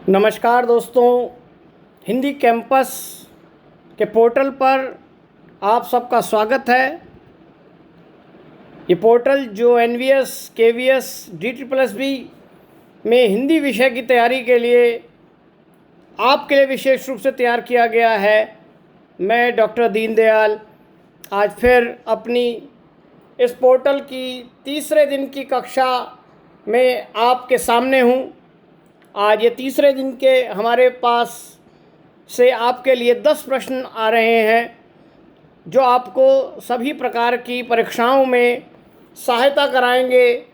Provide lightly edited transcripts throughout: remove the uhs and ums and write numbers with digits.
नमस्कार दोस्तों, हिंदी कैंपस के पोर्टल पर आप सबका स्वागत है। ये पोर्टल जो एनवीएस, केवीएस, DSSS में हिंदी विषय की तैयारी के लिए आपके लिए विशेष रूप से तैयार किया गया है। मैं डॉक्टर दीनदयाल आज फिर अपनी इस पोर्टल की तीसरे दिन की कक्षा में आपके सामने हूँ। आज ये तीसरे दिन के हमारे पास से आपके लिए 10 प्रश्न आ रहे हैं जो आपको सभी प्रकार की परीक्षाओं में सहायता कराएंगे,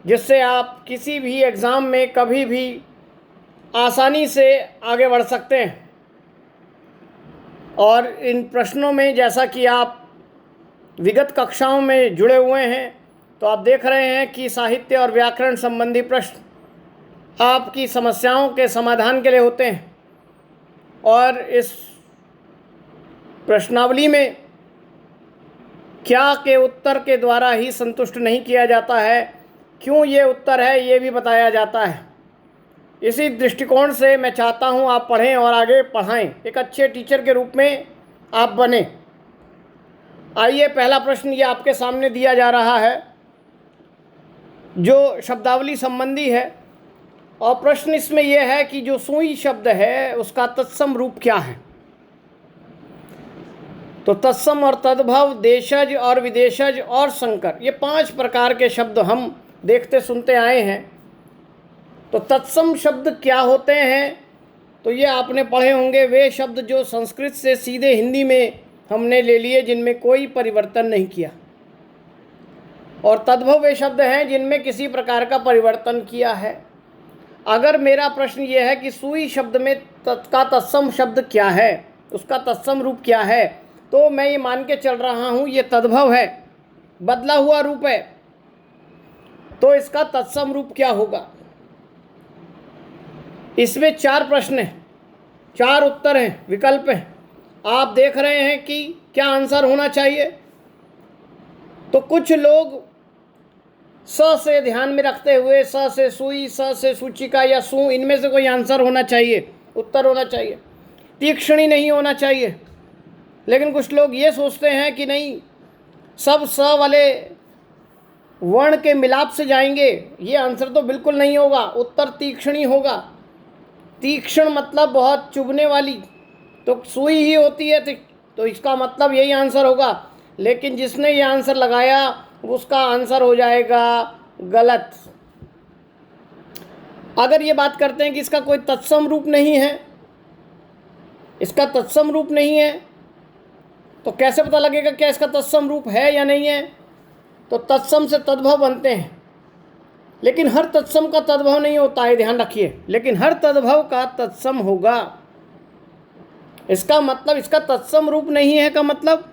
जिससे आप किसी भी एग्ज़ाम में कभी भी आसानी से आगे बढ़ सकते हैं। और इन प्रश्नों में, जैसा कि आप विगत कक्षाओं में जुड़े हुए हैं, तो आप देख रहे हैं कि साहित्य और व्याकरण संबंधी प्रश्न आपकी समस्याओं के समाधान के लिए होते हैं। और इस प्रश्नावली में क्या के उत्तर के द्वारा ही संतुष्ट नहीं किया जाता है, क्यों ये उत्तर है ये भी बताया जाता है। इसी दृष्टिकोण से मैं चाहता हूँ आप पढ़ें और आगे पढ़ाएं, एक अच्छे टीचर के रूप में आप बने। आइए, पहला प्रश्न ये आपके सामने दिया जा रहा है जो शब्दावली संबंधी है। और प्रश्न इसमें यह है कि जो सुई शब्द है उसका तत्सम रूप क्या है। तो तत्सम और तद्भव, देशज और विदेशज और संकर, ये 5 प्रकार के शब्द हम देखते सुनते आए हैं। तो तत्सम शब्द क्या होते हैं, तो ये आपने पढ़े होंगे, वे शब्द जो संस्कृत से सीधे हिंदी में हमने ले लिए, जिनमें कोई परिवर्तन नहीं किया। और तद्भव वे शब्द हैं जिनमें किसी प्रकार का परिवर्तन किया है। अगर मेरा प्रश्न ये है कि सुई शब्द में का तत्सम शब्द क्या है, उसका तत्सम रूप क्या है, तो मैं ये मान के चल रहा हूँ ये तद्भव है, बदला हुआ रूप है। तो इसका तत्सम रूप क्या होगा। इसमें 4 प्रश्न हैं, 4 उत्तर हैं, विकल्प हैं। आप देख रहे हैं कि क्या आंसर होना चाहिए। तो कुछ लोग स से ध्यान में रखते हुए स से सुई, स से सूचिका या सु, इनमें से कोई आंसर होना चाहिए, उत्तर होना चाहिए, तीक्ष्णी नहीं होना चाहिए। लेकिन कुछ लोग ये सोचते हैं कि नहीं, सब स वाले वर्ण के मिलाप से जाएंगे, ये आंसर तो बिल्कुल नहीं होगा, उत्तर तीक्ष्णी होगा। तीक्ष्ण मतलब बहुत चुभने वाली, तो सुई ही होती है, तो इसका मतलब यही आंसर होगा। लेकिन जिसने ये आंसर लगाया उसका आंसर हो जाएगा गलत। अगर ये बात करते हैं कि इसका कोई तत्सम रूप नहीं है, इसका तत्सम रूप नहीं है, तो कैसे पता लगेगा क्या इसका तत्सम रूप है या नहीं है। तो तत्सम से तद्भव बनते हैं, लेकिन हर तत्सम का तद्भव नहीं होता है, ध्यान रखिए। लेकिन हर तद्भव का तत्सम होगा। इसका मतलब इसका तत्सम रूप नहीं है का मतलब,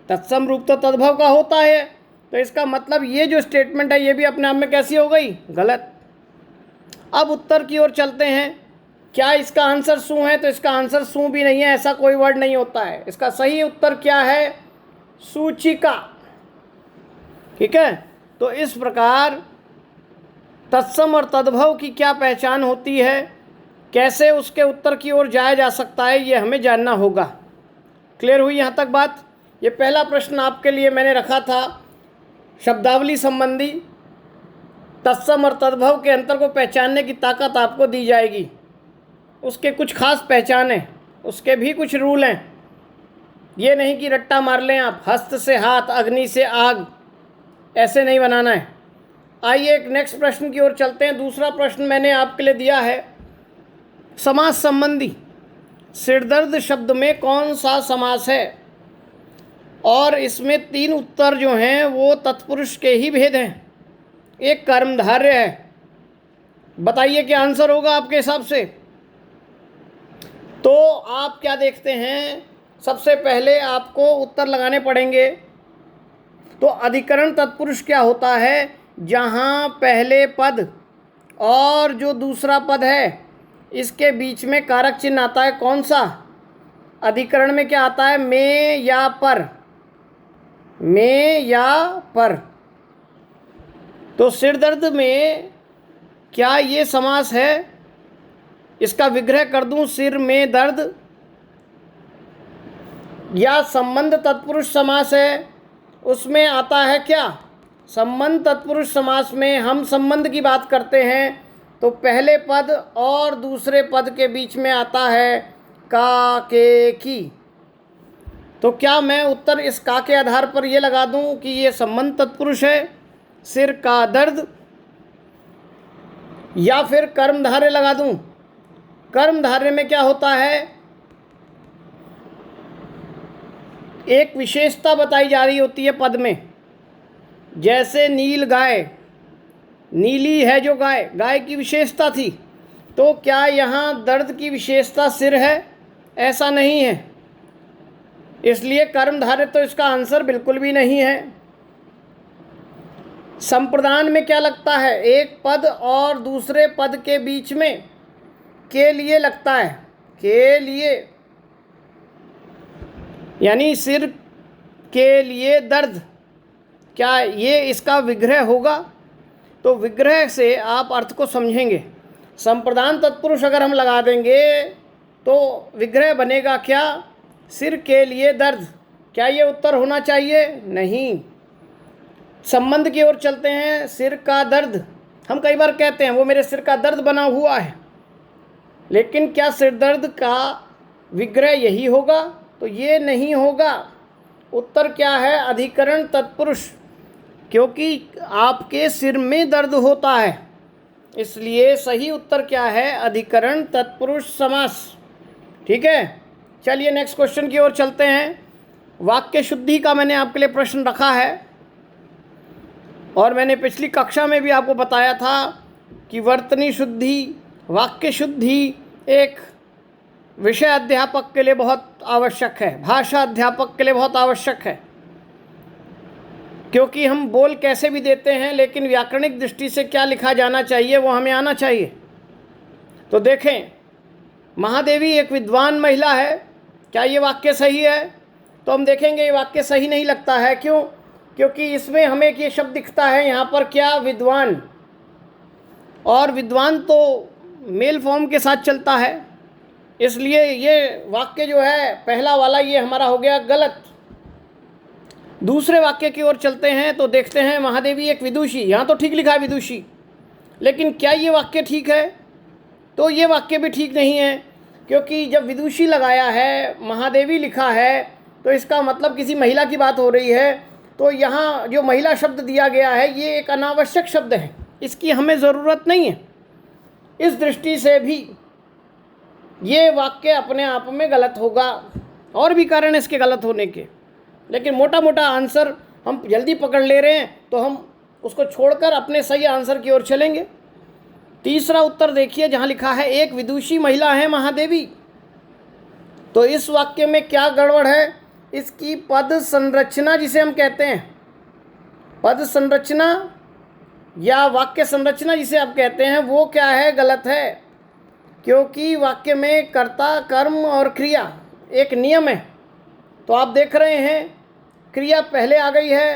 तत्सम रूप तो तद्भव का होता है। तो इसका मतलब ये जो स्टेटमेंट है ये भी अपने आप में कैसी हो गई, गलत। अब उत्तर की ओर चलते हैं। क्या इसका आंसर सु है, तो इसका आंसर सु भी नहीं है, ऐसा कोई वर्ड नहीं होता है। इसका सही उत्तर क्या है, सूचिका। ठीक है। तो इस प्रकार तत्सम और तद्भव की क्या पहचान होती है, कैसे उसके उत्तर की ओर जाया जा सकता है, ये हमें जानना होगा। क्लियर हुई यहाँ तक बात। ये पहला प्रश्न आपके लिए मैंने रखा था, शब्दावली संबंधी तत्सम और तद्भव के अंतर को पहचानने की ताकत आपको दी जाएगी। उसके कुछ खास पहचान हैं, उसके भी कुछ रूल हैं। ये नहीं कि रट्टा मार लें आप, हस्त से हाथ, अग्नि से आग, ऐसे नहीं बनाना है। आइए एक नेक्स्ट प्रश्न की ओर चलते हैं। दूसरा प्रश्न मैंने आपके लिए दिया है, समास संबंधी सिरदर्द शब्द में कौन सा समास है। और इसमें 3 उत्तर जो हैं वो तत्पुरुष के ही भेद हैं, एक कर्मधारय है। बताइए क्या आंसर होगा आपके हिसाब से। तो आप क्या देखते हैं, सबसे पहले आपको उत्तर लगाने पड़ेंगे। तो अधिकरण तत्पुरुष क्या होता है, जहाँ पहले पद और जो दूसरा पद है इसके बीच में कारक चिन्ह आता है। कौन सा अधिकरण में क्या आता है, में या पर, में या पर। तो सिरदर्द में क्या ये समास है, इसका विग्रह कर दूं सिर में दर्द, या संबंध तत्पुरुष समास है उसमें आता है क्या? संबंध तत्पुरुष समास में हम संबंध की बात करते हैं तो पहले पद और दूसरे पद के बीच में आता है का, के, की। तो क्या मैं उत्तर इस का के आधार पर ये लगा दूं कि ये संबंध तत्पुरुष है, सिर का दर्द, या फिर कर्मधारय लगा दूं? कर्मधारय में क्या होता है, एक विशेषता बताई जा रही होती है पद में। जैसे नील गाय, नीली है जो गाय, गाय की विशेषता थी, तो क्या यहाँ दर्द की विशेषता सिर है? ऐसा नहीं है, इसलिए कर्मधारय तो इसका आंसर बिल्कुल भी नहीं है। संप्रदान में क्या लगता है, एक पद और दूसरे पद के बीच में के लिए लगता है, के लिए, यानी सिर के लिए दर्द, क्या ये इसका विग्रह होगा? तो विग्रह से आप अर्थ को समझेंगे। संप्रदान तत्पुरुष अगर हम लगा देंगे तो विग्रह बनेगा क्या, सिर के लिए दर्द। क्या ये उत्तर होना चाहिए? नहीं। संबंध की ओर चलते हैं, सिर का दर्द। हम कई बार कहते हैं वो मेरे सिर का दर्द बना हुआ है, लेकिन क्या सिर दर्द का विग्रह यही होगा? तो ये नहीं होगा। उत्तर क्या है, अधिकरण तत्पुरुष, क्योंकि आपके सिर में दर्द होता है, इसलिए सही उत्तर क्या है, अधिकरण तत्पुरुष समास। ठीक है, चलिए नेक्स्ट क्वेश्चन की ओर चलते हैं। वाक्य शुद्धि का मैंने आपके लिए प्रश्न रखा है, और मैंने पिछली कक्षा में भी आपको बताया था कि वर्तनी शुद्धि, वाक्य शुद्धि एक विषय अध्यापक के लिए बहुत आवश्यक है, भाषा अध्यापक के लिए बहुत आवश्यक है, क्योंकि हम बोल कैसे भी देते हैं लेकिन व्याकरणिक दृष्टि से क्या लिखा जाना चाहिए वो हमें आना चाहिए। तो देखें, महादेवी एक विद्वान महिला है, क्या ये वाक्य सही है? तो हम देखेंगे ये वाक्य सही नहीं लगता है। क्यों? क्योंकि इसमें हमें ये शब्द दिखता है यहाँ पर क्या, विद्वान, और विद्वान तो मेल फॉर्म के साथ चलता है, इसलिए ये वाक्य जो है पहला वाला ये हमारा हो गया गलत। दूसरे वाक्य की ओर चलते हैं तो देखते हैं महादेवी एक विदुषी, यहाँ तो ठीक लिखा है विदुषी, लेकिन क्या ये वाक्य ठीक है? तो ये वाक्य भी ठीक नहीं है, क्योंकि जब विदुषी लगाया है, महादेवी लिखा है, तो इसका मतलब किसी महिला की बात हो रही है। तो यहाँ जो महिला शब्द दिया गया है ये एक अनावश्यक शब्द है, इसकी हमें ज़रूरत नहीं है। इस दृष्टि से भी ये वाक्य अपने आप में गलत होगा, और भी कारण है इसके गलत होने के, लेकिन मोटा मोटा आंसर हम जल्दी पकड़ ले रहे हैं तो हम उसको छोड़कर अपने सही आंसर की ओर चलेंगे। तीसरा उत्तर देखिए, जहाँ लिखा है एक विदुषी महिला है महादेवी, तो इस वाक्य में क्या गड़बड़ है? इसकी पद संरचना जिसे हम कहते हैं, पद संरचना या वाक्य संरचना जिसे आप कहते हैं, वो क्या है, गलत है। क्योंकि वाक्य में कर्ता, कर्म और क्रिया एक नियम है। तो आप देख रहे हैं क्रिया पहले आ गई है,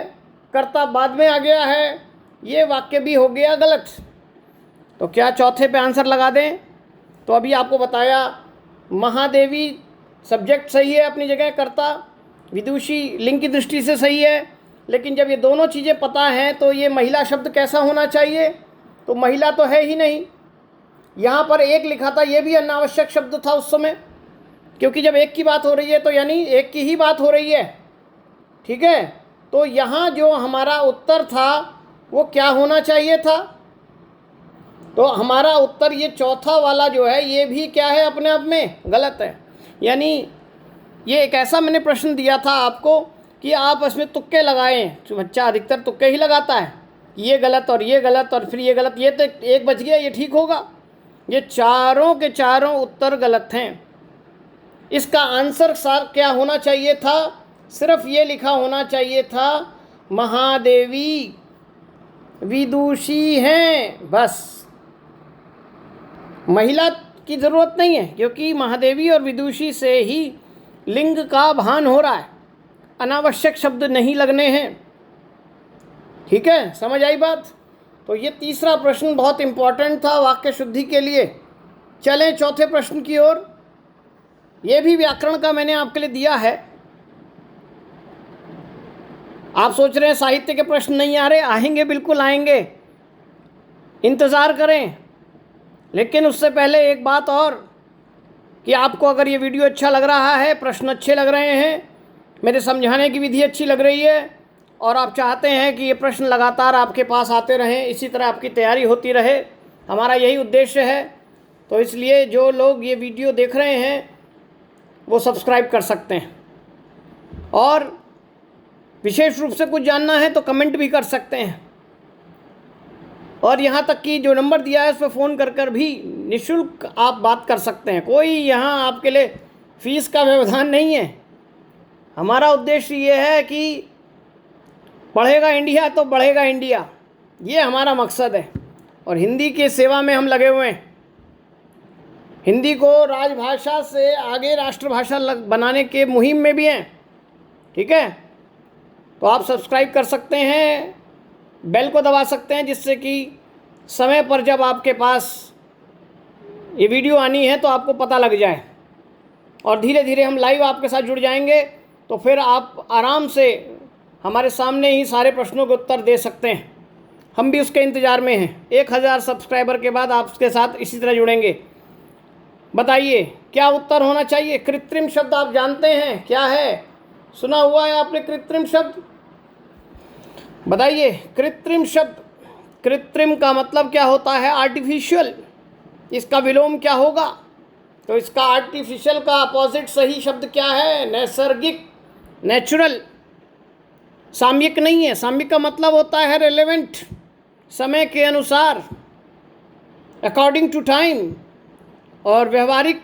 कर्ता बाद में आ गया है, ये वाक्य भी हो गया गलत। तो क्या चौथे पे आंसर लगा दें? तो अभी आपको बताया महादेवी सब्जेक्ट सही है अपनी जगह, कर्ता, विदुषी लिंग की दृष्टि से सही है, लेकिन जब ये दोनों चीज़ें पता हैं तो ये महिला शब्द कैसा होना चाहिए? तो महिला तो है ही नहीं। यहाँ पर एक लिखा था, ये भी अनावश्यक शब्द था उस समय, क्योंकि जब एक की बात हो रही है तो यानी एक की ही बात हो रही है। ठीक है, तो यहाँ जो हमारा उत्तर था वो क्या होना चाहिए था? तो हमारा उत्तर ये चौथा वाला जो है ये भी क्या है, अपने आप में गलत है। यानी ये एक ऐसा मैंने प्रश्न दिया था आपको कि आप इसमें तुक्के लगाएं, तो बच्चा अधिकतर तुक्के ही लगाता है, ये गलत और ये गलत और फिर ये गलत, ये तो एक बच गया, ये ठीक होगा। ये चारों के चारों उत्तर गलत हैं। इसका आंसर क्या होना चाहिए था? सिर्फ ये लिखा होना चाहिए था महादेवी विदुषी हैं, बस। महिला की ज़रूरत नहीं है, क्योंकि महादेवी और विदुषी से ही लिंग का भान हो रहा है, अनावश्यक शब्द नहीं लगने हैं। ठीक है, समझ आई बात? तो ये तीसरा प्रश्न बहुत इम्पॉर्टेंट था वाक्य शुद्धि के लिए। चलें चौथे प्रश्न की ओर। ये भी व्याकरण का मैंने आपके लिए दिया है। आप सोच रहे हैं साहित्य के प्रश्न नहीं आ रहे, आएंगे, बिल्कुल आएंगे, इंतज़ार करें। लेकिन उससे पहले एक बात और कि आपको अगर ये वीडियो अच्छा लग रहा है, प्रश्न अच्छे लग रहे हैं, मेरे समझाने की विधि अच्छी लग रही है और आप चाहते हैं कि ये प्रश्न लगातार आपके पास आते रहें, इसी तरह आपकी तैयारी होती रहे, हमारा यही उद्देश्य है, तो इसलिए जो लोग ये वीडियो देख रहे हैं वो सब्सक्राइब कर सकते हैं और विशेष रूप से कुछ जानना है तो कमेंट भी कर सकते हैं। और यहाँ तक कि जो नंबर दिया है उस पर फ़ोन कर भी निःशुल्क आप बात कर सकते हैं। कोई यहाँ आपके लिए फ़ीस का व्यवधान नहीं है। हमारा उद्देश्य ये है कि पढ़ेगा इंडिया तो बढ़ेगा इंडिया, ये हमारा मकसद है और हिंदी की सेवा में हम लगे हुए हैं। हिंदी को राजभाषा से आगे राष्ट्रभाषा बनाने के मुहिम में भी हैं। ठीक है, तो आप सब्सक्राइब कर सकते हैं, बेल को दबा सकते हैं, जिससे कि समय पर जब आपके पास ये वीडियो आनी है तो आपको पता लग जाए और धीरे धीरे हम लाइव आपके साथ जुड़ जाएंगे। तो फिर आप आराम से हमारे सामने ही सारे प्रश्नों के उत्तर दे सकते हैं। हम भी उसके इंतज़ार में हैं। 1000 सब्सक्राइबर के बाद आपके साथ इसी तरह जुड़ेंगे। बताइए क्या उत्तर होना चाहिए? कृत्रिम शब्द आप जानते हैं क्या है? सुना हुआ है आपने कृत्रिम शब्द? बताइए कृत्रिम शब्द, कृत्रिम का मतलब क्या होता है? आर्टिफिशियल। इसका विलोम क्या होगा? तो इसका आर्टिफिशियल का अपोजिट सही शब्द क्या है? नैसर्गिक, नेचुरल। सामयिक नहीं है। सामयिक का मतलब होता है रेलेवेंट, समय के अनुसार, अकॉर्डिंग टू टाइम। और व्यवहारिक,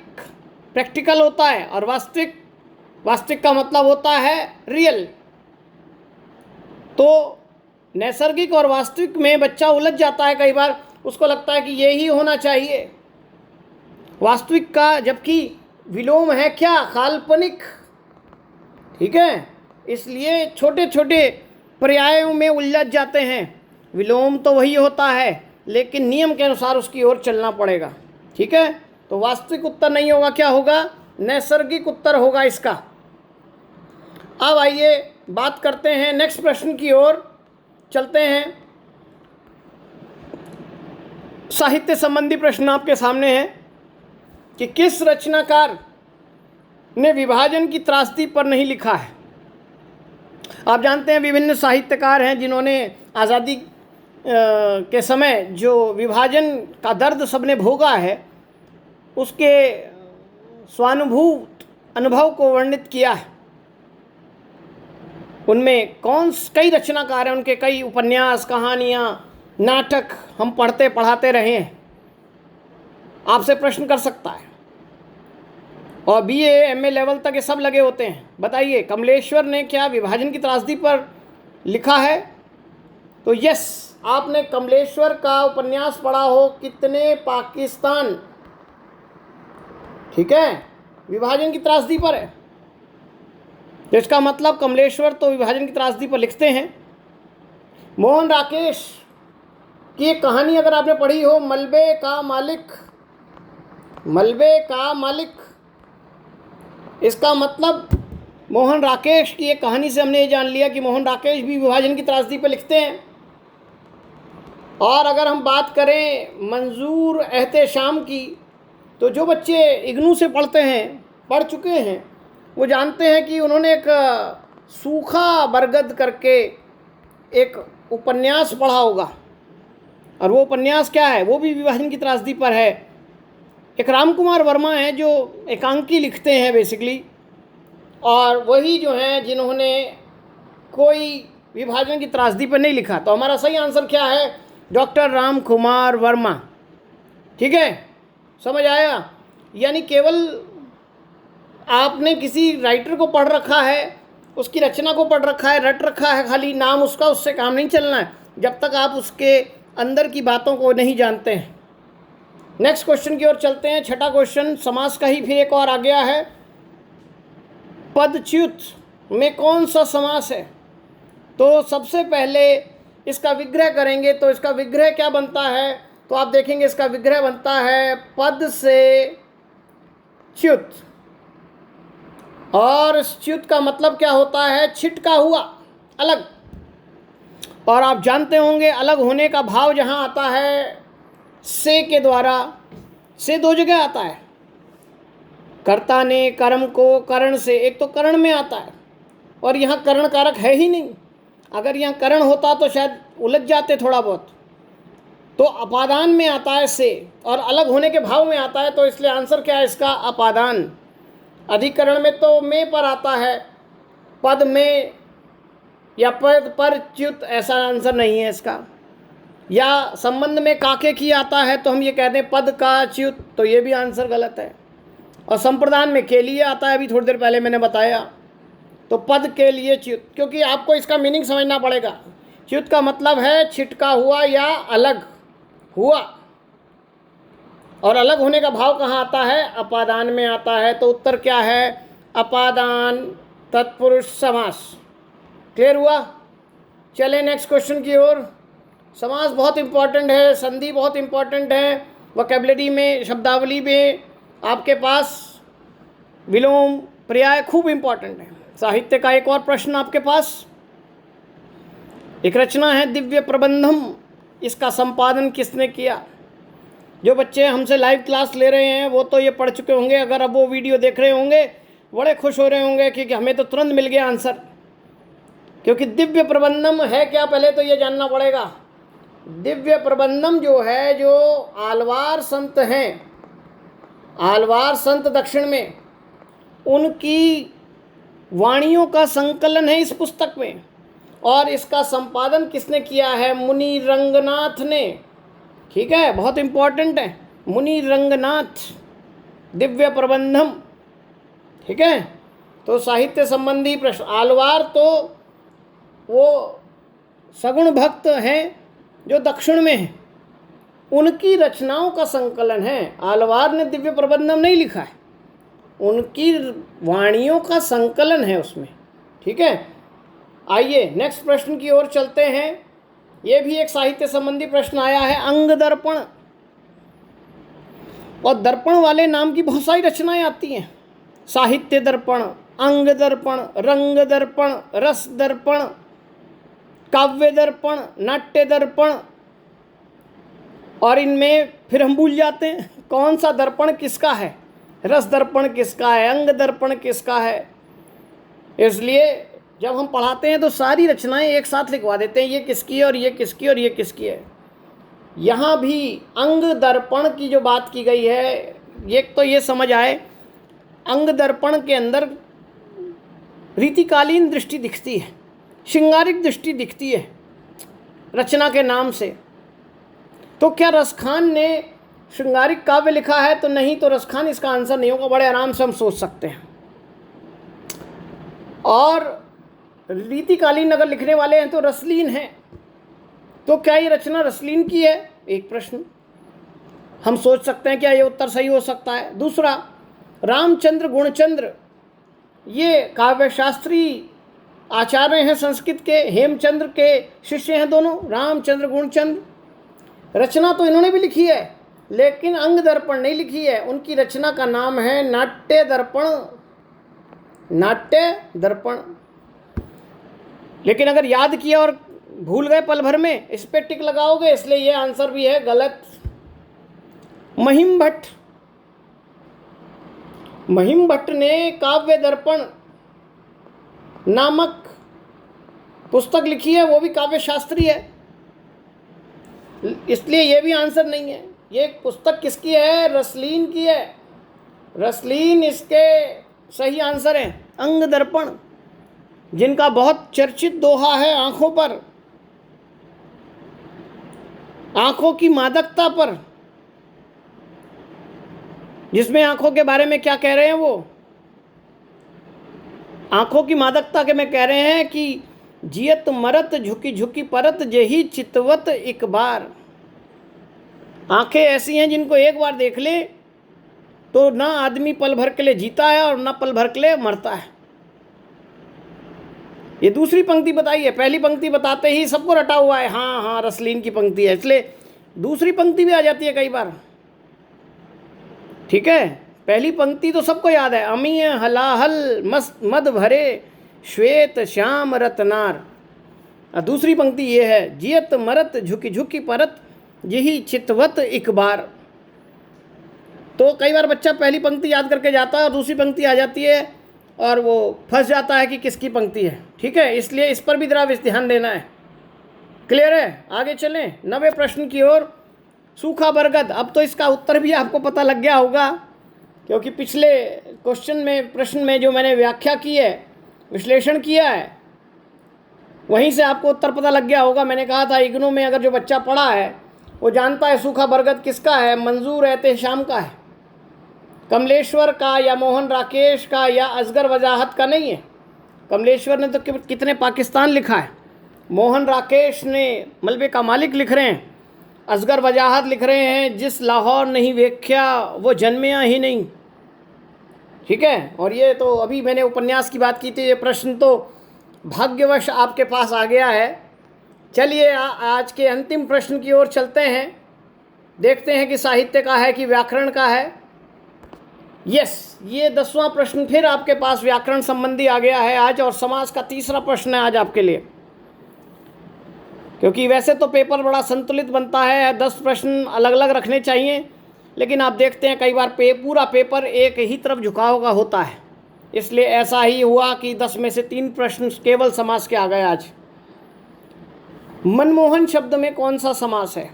प्रैक्टिकल होता है। और वास्तविक, वास्तविक का मतलब होता है रियल। तो नैसर्गिक और वास्तविक में बच्चा उलझ जाता है कई बार, उसको लगता है कि ये ही होना चाहिए वास्तविक का, जबकि विलोम है क्या? काल्पनिक। ठीक है, इसलिए छोटे छोटे पर्यायों में उलझ जाते हैं। विलोम तो वही होता है लेकिन नियम के अनुसार उसकी ओर चलना पड़ेगा। ठीक है, तो वास्तविक उत्तर नहीं होगा, क्या होगा? नैसर्गिक उत्तर होगा इसका। अब आइए बात करते हैं, नेक्स्ट प्रश्न की ओर चलते हैं। साहित्य संबंधी प्रश्न आपके सामने है कि किस रचनाकार ने विभाजन की त्रासदी पर नहीं लिखा है? आप जानते हैं विभिन्न साहित्यकार हैं जिन्होंने आज़ादी के समय जो विभाजन का दर्द सबने भोगा है उसके स्वानुभूत अनुभव को वर्णित किया है। उनमें कई रचनाकार हैं, उनके कई उपन्यास, कहानियाँ, नाटक हम पढ़ते पढ़ाते रहे हैं। आपसे प्रश्न कर सकता है और BA MA लेवल तक ये सब लगे होते हैं। बताइए कमलेश्वर ने क्या विभाजन की त्रासदी पर लिखा है? तो यस, आपने कमलेश्वर का उपन्यास पढ़ा हो, कितने पाकिस्तान। ठीक है, विभाजन की त्रासदी पर है। तो इसका मतलब कमलेश्वर तो विभाजन की त्रासदी पर लिखते हैं। मोहन राकेश की एक कहानी अगर आपने पढ़ी हो, मलबे का मालिक, मलबे का मालिक, इसका मतलब मोहन राकेश की एक कहानी से हमने ये जान लिया कि मोहन राकेश भी विभाजन की त्रासदी पर लिखते हैं। और अगर हम बात करें मंजूर एहतेशाम की, तो जो बच्चे इग्नू से पढ़ चुके हैं वो जानते हैं कि उन्होंने एक सूखा बरगद करके एक उपन्यास पढ़ा होगा। और वो उपन्यास क्या है? वो भी विभाजन की त्रासदी पर है। एक राम कुमार वर्मा है जो एकांकी लिखते हैं बेसिकली, और वही जो हैं जिन्होंने कोई विभाजन की त्रासदी पर नहीं लिखा। तो हमारा सही आंसर क्या है? डॉक्टर राम कुमार वर्मा। ठीक है, समझ आया? यानी केवल आपने किसी राइटर को पढ़ रखा है, उसकी रचना को पढ़ रखा है, रट रखा है खाली नाम उसका, उससे काम नहीं चलना है जब तक आप उसके अंदर की बातों को नहीं जानते हैं। नेक्स्ट क्वेश्चन की ओर चलते हैं। छठा क्वेश्चन समास का ही फिर एक और आ गया है। पदच्युत में कौन सा समास है? तो सबसे पहले इसका विग्रह करेंगे, तो इसका विग्रह क्या बनता है? तो आप देखेंगे इसका विग्रह बनता है पद से च्युत, और च्युत का मतलब क्या होता है? छिटका हुआ, अलग। और आप जानते होंगे अलग होने का भाव जहाँ आता है से के द्वारा, से दो जगह आता है। कर्ता ने कर्म को करण से, एक तो करण में आता है और यहाँ करण कारक है ही नहीं। अगर यहाँ करण होता तो शायद उलझ जाते थोड़ा बहुत। तो अपादान में आता है से, और अलग होने के भाव में आता है, तो इसलिए आंसर क्या है इसका? अपादान। अधिकरण में तो में पर आता है, पद में या पद पर च्युत, ऐसा आंसर नहीं है इसका। या संबंध में काके की आता है तो हम ये कहते हैं पद का च्युत, तो ये भी आंसर गलत है। और संप्रदान में के लिए आता है, अभी थोड़ी देर पहले मैंने बताया, तो पद के लिए च्युत। क्योंकि आपको इसका मीनिंग समझना पड़ेगा। च्युत का मतलब है छिटका हुआ या अलग हुआ, और अलग होने का भाव कहाँ आता है? अपादान में आता है। तो उत्तर क्या है? अपादान तत्पुरुष समास। क्लियर हुआ? चले नेक्स्ट क्वेश्चन की ओर। समास बहुत इंपॉर्टेंट है, संधि बहुत इंपॉर्टेंट है। वोकैबुलरी में, शब्दावली में आपके पास विलोम पर्याय खूब इंपॉर्टेंट है। साहित्य का एक और प्रश्न आपके पास, एक रचना है दिव्य प्रबंधम, इसका संपादन किसने किया? जो बच्चे हमसे लाइव क्लास ले रहे हैं वो तो ये पढ़ चुके होंगे, अगर अब वो वीडियो देख रहे होंगे बड़े खुश हो रहे होंगे कि हमें तो तुरंत मिल गया आंसर। क्योंकि दिव्य प्रबंधम है क्या, पहले तो ये जानना पड़ेगा। दिव्य प्रबंधम जो है, जो आलवार संत हैं, आलवार संत दक्षिण में, उनकी वाणियों का संकलन है इस पुस्तक में। और इसका संपादन किसने किया है? मुनि रंगनाथ ने। ठीक है, बहुत इंपॉर्टेंट है, मुनि रंगनाथ, दिव्य प्रबंधम। ठीक है, तो साहित्य संबंधी प्रश्न। आलवार तो वो सगुण भक्त हैं जो दक्षिण में हैं, उनकी रचनाओं का संकलन है। आलवार ने दिव्य प्रबंधम नहीं लिखा है, उनकी वाणियों का संकलन है उसमें। ठीक है, आइए नेक्स्ट प्रश्न की ओर चलते हैं। ये भी एक साहित्य संबंधी प्रश्न आया है, अंग दर्पण। और दर्पण वाले नाम की बहुत सारी रचनाएं आती हैं। साहित्य दर्पण, अंग दर्पण, रंग दर्पण, रस दर्पण, काव्य दर्पण, नाट्य दर्पण। और इनमें फिर हम भूल जाते हैं कौन सा दर्पण किसका है, रस दर्पण किसका है, अंग दर्पण किसका है। इसलिए जब हम पढ़ाते हैं तो सारी रचनाएं एक साथ लिखवा देते हैं, ये किसकी है और ये किसकी और ये किसकी है। यहाँ भी अंग दर्पण की जो बात की गई है, ये तो ये समझ आए, अंग दर्पण के अंदर रीतिकालीन दृष्टि दिखती है, श्रृंगारिक दृष्टि दिखती है रचना के नाम से। तो क्या रसखान ने श्रृंगारिक काव्य लिखा है? तो नहीं, तो रसखान इसका आंसर नहीं होगा, बड़े आराम से हम सोच सकते हैं। और रीतिकालीन अगर लिखने वाले हैं तो रसलीन है। तो क्या ये रचना रसलीन की है? एक प्रश्न हम सोच सकते हैं, क्या ये उत्तर सही हो सकता है? दूसरा, रामचंद्र गुणचंद्र, ये काव्यशास्त्री आचार्य हैं संस्कृत के, हेमचंद्र के शिष्य हैं दोनों, रामचंद्र गुणचंद्र। रचना तो इन्होंने भी लिखी है, लेकिन अंग दर्पण नहीं लिखी है। उनकी रचना का नाम है नाट्य दर्पण, नाट्य दर्पण। लेकिन अगर याद किया और भूल गए पल भर में, इस पे टिक लगाओगे, इसलिए ये आंसर भी है गलत। महिम भट्ट, महिम भट्ट ने काव्य दर्पण नामक पुस्तक लिखी है, वो भी काव्य शास्त्री है, इसलिए ये भी आंसर नहीं है। ये पुस्तक किसकी है? रसलीन की है, रसलीन इसके सही आंसर है। अंग दर्पण, जिनका बहुत चर्चित दोहा है आंखों पर, आंखों की मादकता पर, जिसमें आंखों के बारे में क्या कह रहे हैं वो? आंखों की मादकता के में कह रहे हैं कि जियत मरत झुकी झुकी परत जेही चितवत एक बार। आंखें ऐसी हैं जिनको एक बार देख ले तो ना आदमी पल भर के लिए जीता है और ना पल भर के लिए मरता है। ये दूसरी पंक्ति बताई है, पहली पंक्ति बताते ही सबको रटा हुआ है, हाँ हाँ रसलीन की पंक्ति है। इसलिए दूसरी पंक्ति भी आ जाती है कई बार। ठीक है, पहली पंक्ति तो सबको याद है, अमीय हलाहल मस्त मद भरे श्वेत श्याम रतनार। और दूसरी पंक्ति ये है, जियत मरत झुकी झुकी परत यही चितवत एक बार। तो कई बार बच्चा पहली पंक्ति याद करके जाता है और दूसरी पंक्ति आ जाती है और वो फंस जाता है कि किसकी पंक्ति है। ठीक है, इसलिए इस पर भी जरा ध्यान देना है। क्लियर है? आगे चलें 90वें प्रश्न की ओर। सूखा बरगद, अब तो इसका उत्तर भी आपको पता लग गया होगा, क्योंकि पिछले प्रश्न में जो मैंने व्याख्या की है, विश्लेषण किया है, वहीं से आपको उत्तर पता लग गया होगा। मैंने कहा था इग्नू में अगर जो बच्चा पढ़ा है वो जानता है सूखा बरगद किसका है, मंजूर एहतेशाम का है, कमलेश्वर का या मोहन राकेश का या असगर वजाहत का नहीं है। कमलेश्वर ने तो कितने पाकिस्तान लिखा है, मोहन राकेश ने मलबे का मालिक लिख रहे हैं, असगर वजाहत लिख रहे हैं जिस लाहौर नहीं वेख्या वो जन्मिया ही नहीं। ठीक है, और ये तो अभी मैंने उपन्यास की बात की थी, ये प्रश्न तो भाग्यवश आपके पास आ गया है। चलिए आज के अंतिम प्रश्न की ओर चलते हैं, देखते हैं कि साहित्य का है कि व्याकरण का है। यस, ये 10वां प्रश्न फिर आपके पास व्याकरण संबंधी आ गया है आज, और समास का तीसरा प्रश्न है आज आपके लिए। क्योंकि वैसे तो पेपर बड़ा संतुलित बनता है, 10 प्रश्न अलग अलग रखने चाहिए, लेकिन आप देखते हैं कई बार पूरा पेपर एक ही तरफ झुकाव का होता है, इसलिए ऐसा ही हुआ कि 10 में से 3 प्रश्न केवल समास के आ गए आज। मनमोहन शब्द में कौन सा समास है?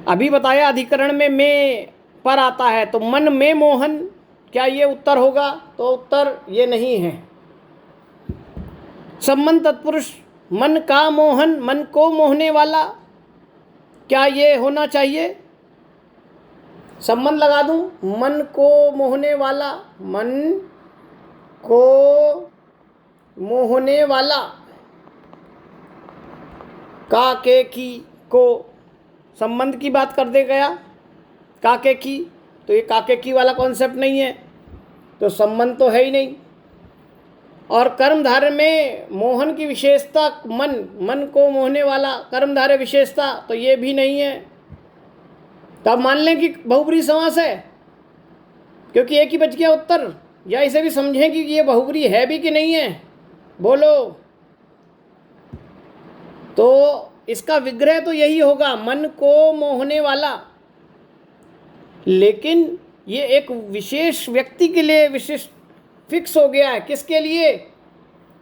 अभी बताया अधिकरण में पर आता है, तो मन में मोहन, क्या ये उत्तर होगा? तो उत्तर ये नहीं है। संबंध तत्पुरुष मन का मोहन, मन को मोहने वाला, क्या ये होना चाहिए? संबंध लगा दूं, मन को मोहने वाला, मन को मोहने वाला, का के की को संबंध की बात कर दे गया, काके की, तो ये काके की वाला कॉन्सेप्ट नहीं है, तो संबंध तो है ही नहीं। और कर्मधारय में मोहन की विशेषता मन, मन को मोहने वाला कर्मधारय विशेषता, तो ये भी नहीं है। तब मान लें कि बहुब्रीहि समास है, क्योंकि एक ही बच गया उत्तर, या इसे भी समझें कि ये बहुब्रीहि है भी कि नहीं है, बोलो। तो इसका विग्रह तो यही होगा, मन को मोहने वाला। लेकिन ये एक विशेष व्यक्ति के लिए विशेष फिक्स हो गया है। किसके लिए?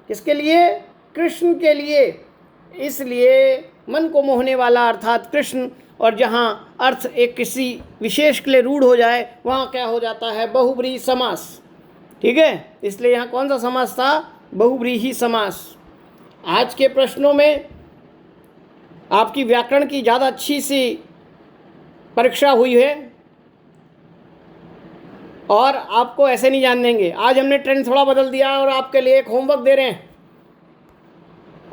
किसके लिए? कृष्ण के लिए। इसलिए मन को मोहने वाला अर्थात कृष्ण, और जहाँ अर्थ एक किसी विशेष के लिए रूढ़ हो जाए वहाँ क्या हो जाता है? बहुब्रीहि समास। ठीक है, इसलिए यहाँ कौन सा समास था? बहुब्रीहि समास। आज के प्रश्नों में आपकी व्याकरण की ज़्यादा अच्छी सी परीक्षा हुई है, और आपको ऐसे नहीं जान देंगे। आज हमने ट्रेंड थोड़ा बदल दिया और आपके लिए एक होमवर्क दे रहे हैं,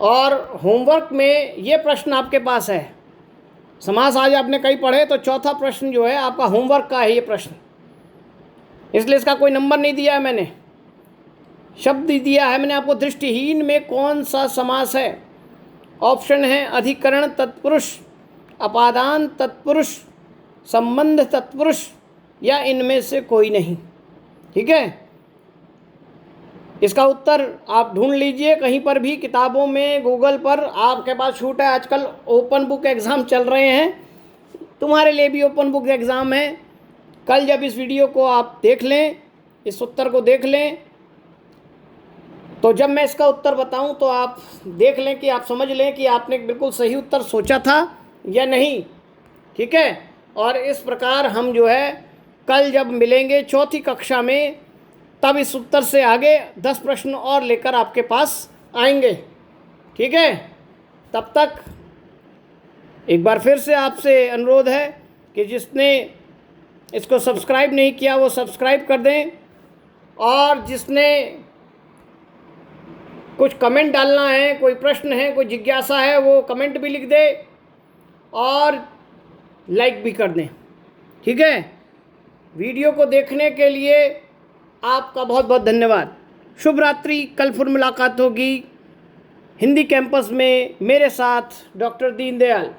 और होमवर्क में ये प्रश्न आपके पास है। समास आज आपने कई पढ़े, तो चौथा प्रश्न जो है आपका होमवर्क का है ये प्रश्न, इसलिए इसका कोई नंबर नहीं दिया है मैंने, शब्द दिया है मैंने आपको। दृष्टिहीन में कौन सा समास है? ऑप्शन है अधिकरण तत्पुरुष, अपादान तत्पुरुष, संबंध तत्पुरुष, या इनमें से कोई नहीं। ठीक है, इसका उत्तर आप ढूंढ लीजिए कहीं पर भी, किताबों में, गूगल पर, आपके पास छूट है। आजकल ओपन बुक एग्ज़ाम चल रहे हैं, तुम्हारे लिए भी ओपन बुक एग्ज़ाम है। कल जब इस वीडियो को आप देख लें, इस उत्तर को देख लें, तो जब मैं इसका उत्तर बताऊं तो आप देख लें कि आप समझ लें कि आपने बिल्कुल सही उत्तर सोचा था या नहीं। ठीक है, और इस प्रकार हम जो है कल जब मिलेंगे चौथी कक्षा में, तब इस उत्तर से आगे 10 प्रश्न और लेकर आपके पास आएंगे। ठीक है, तब तक एक बार फिर से आपसे अनुरोध है कि जिसने इसको सब्सक्राइब नहीं किया वो सब्सक्राइब कर दें, और जिसने कुछ कमेंट डालना है, कोई प्रश्न है, कोई जिज्ञासा है, वो कमेंट भी लिख दे और लाइक भी कर दें। ठीक है, वीडियो को देखने के लिए आपका बहुत बहुत धन्यवाद। शुभ रात्रि। कल फिर मुलाकात होगी हिंदी कैंपस में मेरे साथ, डॉक्टर दीनदयाल।